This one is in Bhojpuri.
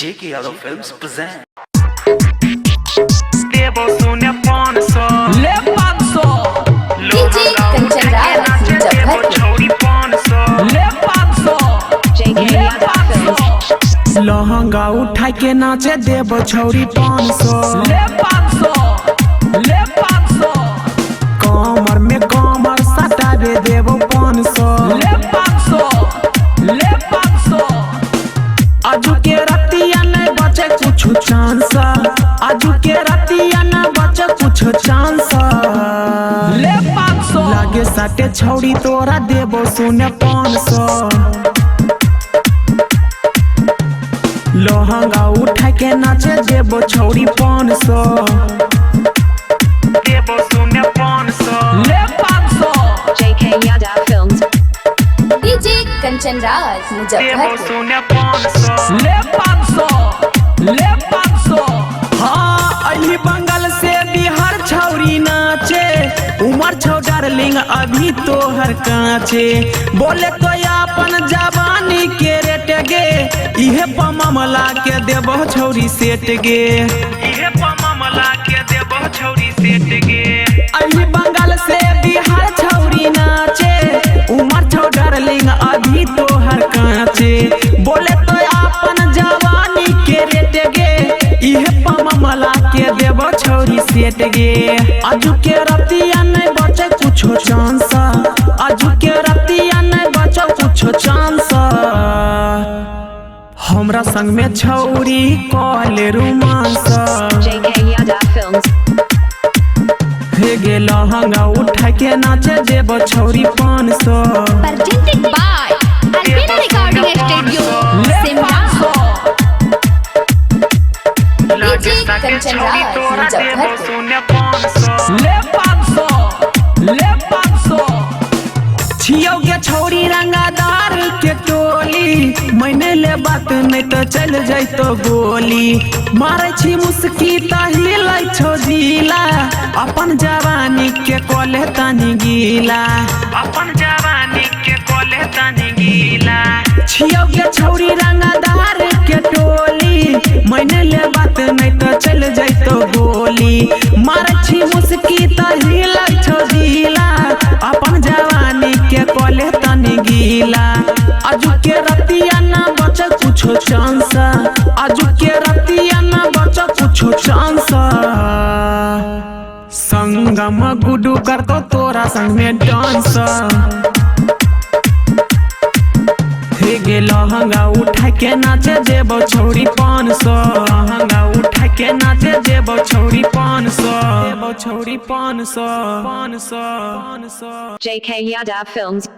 JK Yadav Films present. देवो सुने 500 ले 500 डीजे कंचन राज मुजफ्फरपुर छोड़ी 500 ले 500 ले 500 लहंगा उठा के नाचे देव छौरी 500 ले 500 ले 500 कमर में कमर सटावे देव 500 ले 500 ले 500 आजू के रतिया न बचे कुछ चांस आजू के रतिया न बचे कुछ चांस ले 500 लागे साटे छौरी तोरा देव सुने 500 लहंगा उठा के नाचे देव छौरी 500 देवो सुने 500 ले 500 JK Yadav Films DJ Kanchan Raj देवो मुजफ्फरपुर सुने 500 ले 500 ले 500 हाँ अली बंगाल से बिहार छौरी नाचे उमर छौ डार्लिंग अभी तो हर कांचे बोले तो अपन जवानी के रेट गे इहे मामला के देबो छौरी सेट गे इहे मामला के देवो छौरी सेट गे अली बंगाल से बिहार छौरी नाचे उमर छौ डार्लिंग अभी तो हर कांचे बोले तो अपन जवानी के रेट गे इहे मामला के देबो छौरी सेट गे आजू के रतिया नहीं बचे कुछो चांस आजू के रतिया नहीं बचे कुछो चांस हमरा संग में छौरी call romance JK Yadav Films हे गे लहंगा उठा के नाचे देबो छौरी 500 presented by Albina Recording Studio ले Simla 500 लागे डीजे साके कंचन छौड़ी राज तोरा देवो मुजफ्फरपुर सुने 500 ले 500 ले 500 छियो गे छौरी रंगादार के टोली मैंने ले बात नहीं तो चल जाइतो गोली मारे छी मुस्की तहिलै छौ जिला अपन जवानी के कोले तनी गीला अपन जवानी के कोले तनी गीला छियो गे छौरी रंगादार के टोली मैंने ले बात नहीं तो चल जाइतो गोली मारे छी मुस्की तहिलै छौ जिला अपन जवानी के कोले तनी गीला आजू के रतिया ना बचे कुछो चांस आजू के रतिया ना बचे कुछो चांस संगम गुडू कर तो तोरा संग में डांस हे गे लहंगा उठा के नाचे देबो छौरी 500 लहंगा उठा के नाचे देबो छौरी 500 देबो छौरी 500 500 JK Yadav Films